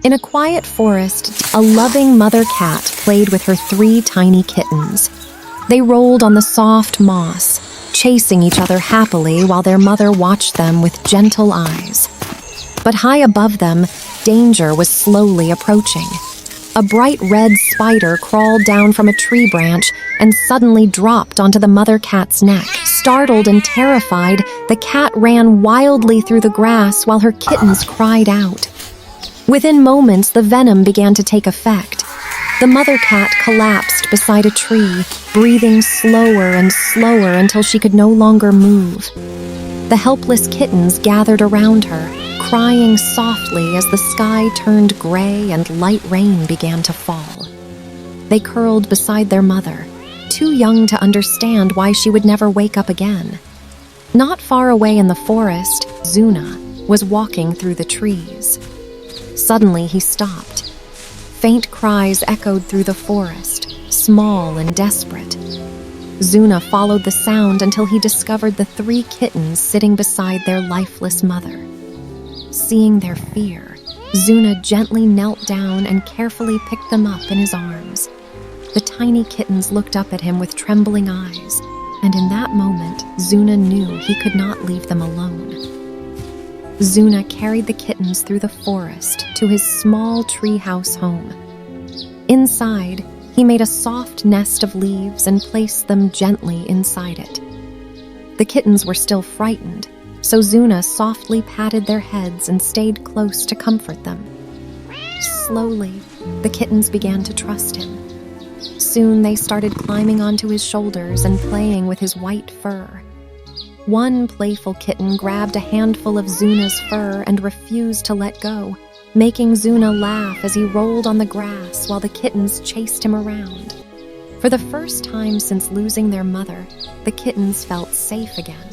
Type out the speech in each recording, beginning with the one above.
In a quiet forest, a loving mother cat played with her 3 tiny kittens. They rolled on the soft moss, chasing each other happily while their mother watched them with gentle eyes. But high above them, danger was slowly approaching. A bright red spider crawled down from a tree branch and suddenly dropped onto the mother cat's neck. Startled and terrified, the cat ran wildly through the grass while her kittens cried out. Within moments, the venom began to take effect. The mother cat collapsed beside a tree, breathing slower and slower until she could no longer move. The helpless kittens gathered around her, crying softly as the sky turned gray and light rain began to fall. They curled beside their mother, too young to understand why she would never wake up again. Not far away in the forest, Zuna was walking through the trees. Suddenly he stopped. Faint cries echoed through the forest, small and desperate. Zuna followed the sound until he discovered the 3 kittens sitting beside their lifeless mother. Seeing their fear, Zuna gently knelt down and carefully picked them up in his arms. The tiny kittens looked up at him with trembling eyes, and in that moment, Zuna knew he could not leave them alone. Zuna carried the kittens through the forest to his small treehouse home. Inside, he made a soft nest of leaves and placed them gently inside it. The kittens were still frightened, so Zuna softly patted their heads and stayed close to comfort them. Slowly, the kittens began to trust him. Soon they started climbing onto his shoulders and playing with his white fur. One playful kitten grabbed a handful of Zuna's fur and refused to let go, making Zuna laugh as he rolled on the grass while the kittens chased him around. For the first time since losing their mother, the kittens felt safe again.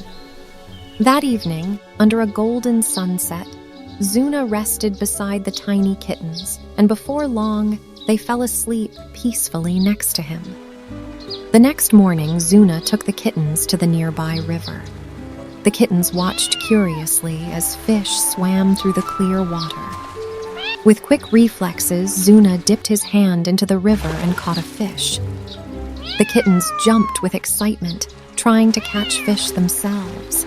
That evening, under a golden sunset, Zuna rested beside the tiny kittens, and before long, they fell asleep peacefully next to him. The next morning, Zuna took the kittens to the nearby river. The kittens watched curiously as fish swam through the clear water. With quick reflexes, Zuna dipped his hand into the river and caught a fish. The kittens jumped with excitement, trying to catch fish themselves.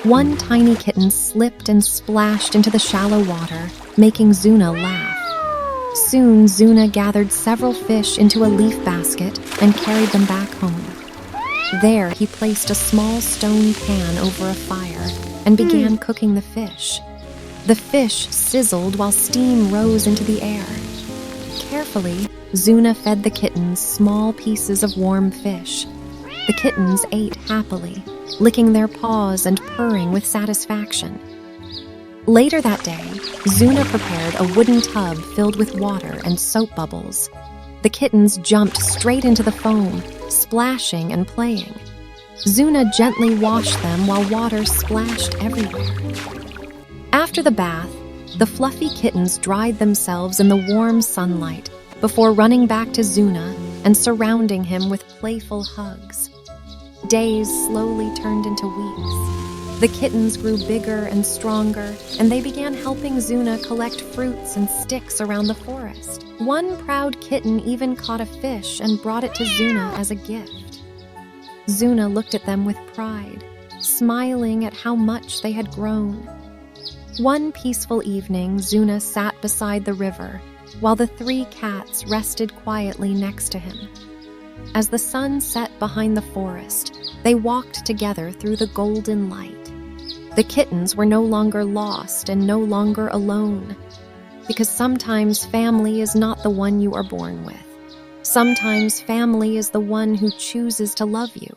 One tiny kitten slipped and splashed into the shallow water, making Zuna laugh. Soon, Zuna gathered several fish into a leaf basket and carried them back home. There, he placed a small stone pan over a fire and began cooking the fish. The fish sizzled while steam rose into the air. Carefully, Zuna fed the kittens small pieces of warm fish. The kittens ate happily, licking their paws and purring with satisfaction. Later that day, Zuna prepared a wooden tub filled with water and soap bubbles. The kittens jumped straight into the foam, splashing and playing. Zuna gently washed them while water splashed everywhere. After the bath, the fluffy kittens dried themselves in the warm sunlight before running back to Zuna and surrounding him with playful hugs. Days slowly turned into weeks. The kittens grew bigger and stronger, and they began helping Zuna collect fruits and sticks around the forest. One proud kitten even caught a fish and brought it to Zuna as a gift. Zuna looked at them with pride, smiling at how much they had grown. One peaceful evening, Zuna sat beside the river, while the 3 cats rested quietly next to him. As the sun set behind the forest, they walked together through the golden light. The kittens were no longer lost and no longer alone, because sometimes family is not the one you are born with. Sometimes family is the one who chooses to love you.